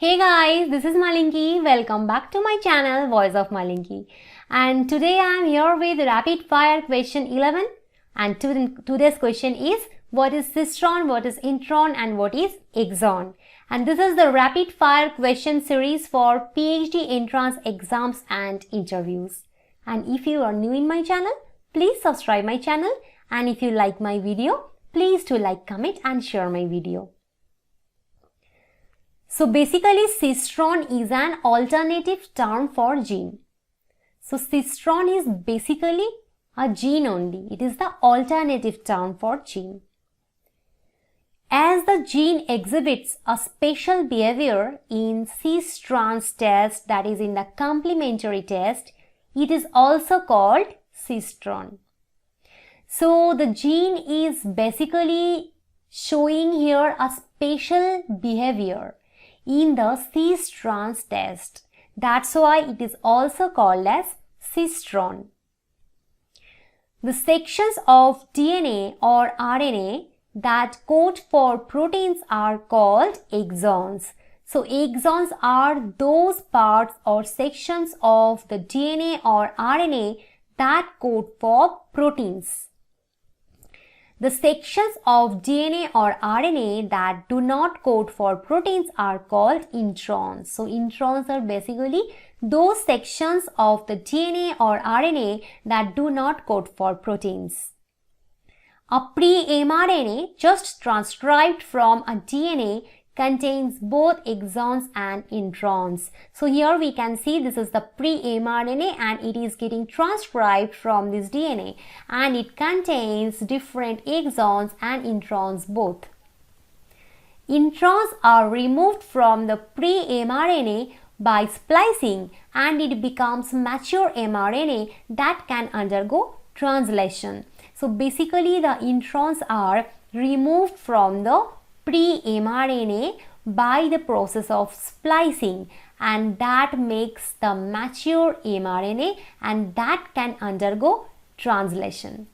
Hey guys, this is Malinki. Welcome back to my channel Voice of Malinki. And today I am here with rapid fire question 11. And today's question is, what is Cistron, what is Intron and what is Exon? And this is the rapid fire question series for PhD entrance exams and interviews. And if you are new in my channel, please subscribe my channel. And if you like my video, please do like, comment and share my video. So basically, Cistron is an alternative term for gene. So Cistron is basically a gene only. It is the alternative term for gene. As the gene exhibits a special behavior in cis-trans test, that is in the complementary test, it is also called Cistron. So the gene is basically showing here a special behavior in the cis-trans test. That's why it is also called as Cistron. The sections of DNA or RNA that code for proteins are called exons. So exons are those parts or sections of the DNA or RNA that code for proteins. The sections of DNA or RNA that do not code for proteins are called introns. So introns are basically those sections of the DNA or RNA that do not code for proteins. A pre-mRNA just transcribed from a DNA contains both exons and introns. So here we can see this is the pre-mRNA and it is getting transcribed from this DNA and it contains different exons and introns both. Introns are removed from the pre-mRNA by splicing and it becomes mature mRNA that can undergo translation. So basically the introns are removed from the pre-mRNA by the process of splicing and that makes the mature mRNA and that can undergo translation.